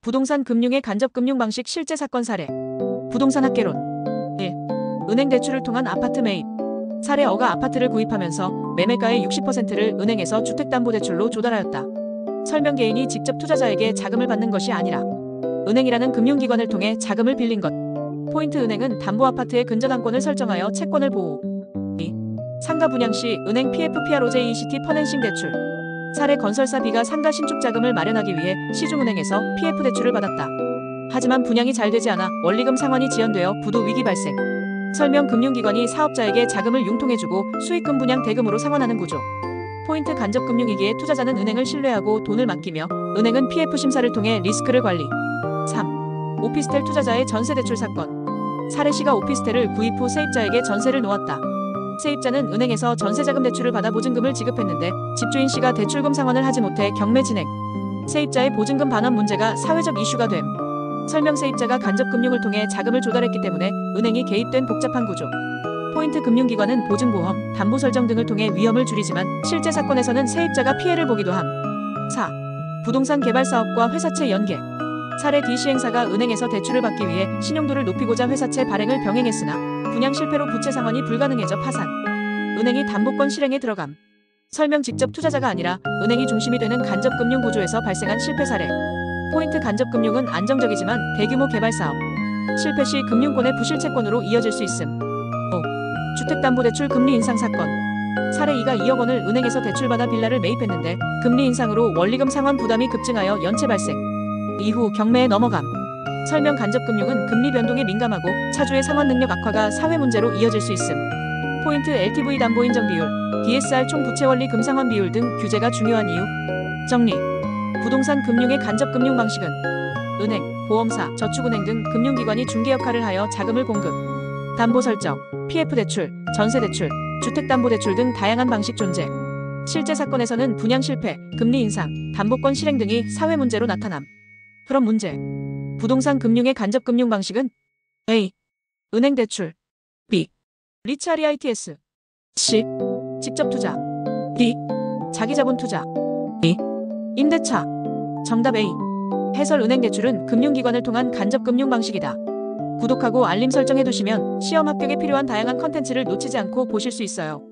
부동산 금융의 간접금융 방식 실제 사건 사례. 부동산 학개론. 1. 은행 대출을 통한 아파트 매입. 사례 어가 아파트를 구입하면서 매매가의 60%를 은행에서 주택담보대출로 조달하였다. 설명 개인이 직접 투자자에게 자금을 받는 것이 아니라 은행이라는 금융기관을 통해 자금을 빌린 것. 포인트 은행은 담보아파트의 근저당권을 설정하여 채권을 보호. 2. 상가 분양 시 은행 PFPROJECT 퍼낸싱 대출. 사례 건설사 B가 상가 신축 자금을 마련하기 위해 시중은행에서 PF 대출을 받았다. 하지만 분양이 잘 되지 않아 원리금 상환이 지연되어 부도 위기 발생. 설명 금융기관이 사업자에게 자금을 융통해주고 수익금 분양 대금으로 상환하는 구조. 포인트 간접금융위기에 투자자는 은행을 신뢰하고 돈을 맡기며 은행은 PF 심사를 통해 리스크를 관리. 3. 오피스텔 투자자의 전세 대출 사건. 사례 C가 오피스텔을 구입 후 세입자에게 전세를 놓았다. 세입자는 은행에서 전세자금 대출을 받아 보증금을 지급했는데 집주인 C가 대출금 상환을 하지 못해 경매 진행. 세입자의 보증금 반환 문제가 사회적 이슈가 됨. 설명 세입자가 간접금융을 통해 자금을 조달했기 때문에 은행이 개입된 복잡한 구조. 포인트 금융기관은 보증보험, 담보 설정 등을 통해 위험을 줄이지만 실제 사건에서는 세입자가 피해를 보기도 함. 4. 부동산 개발 사업과 회사채 연계. 사례 D 시행사가 은행에서 대출을 받기 위해 신용도를 높이고자 회사채 발행을 병행했으나 분양 실패로 부채 상환이 불가능해져 파산. 은행이 담보권 실행에 들어감. 설명 직접 투자자가 아니라 은행이 중심이 되는 간접금융 구조에서 발생한 실패 사례. 포인트 간접금융은 안정적이지만 대규모 개발 사업. 실패 시 금융권의 부실채권으로 이어질 수 있음. 5. 주택담보대출 금리 인상 사건. 사례 2가 2억 원을 은행에서 대출받아 빌라를 매입했는데 금리 인상으로 원리금 상환 부담이 급증하여 연체 발생. 이후 경매에 넘어감. 설명 간접금융은 금리 변동에 민감하고 차주의 상환 능력 악화가 사회 문제로 이어질 수 있음. 포인트 LTV 담보 인정 비율, DSR 총 부채 원리 금상환 비율 등 규제가 중요한 이유. 정리. 부동산 금융의 간접금융 방식은 은행, 보험사, 저축은행 등 금융기관이 중개 역할을 하여 자금을 공급. 담보 설정, PF 대출, 전세 대출, 주택담보대출 등 다양한 방식 존재. 실제 사건에서는 분양 실패, 금리 인상, 담보권 실행 등이 사회 문제로 나타남. 그럼 문제. 부동산 금융의 간접금융 방식은 A. 은행 대출. B. 리츠아리 ITS. C. 직접 투자. D. 자기자본 투자. E. 임대차. 정답 A. 해설 은행 대출은 금융기관을 통한 간접금융 방식이다. 구독하고 알림 설정해 두시면 시험 합격에 필요한 다양한 컨텐츠를 놓치지 않고 보실 수 있어요.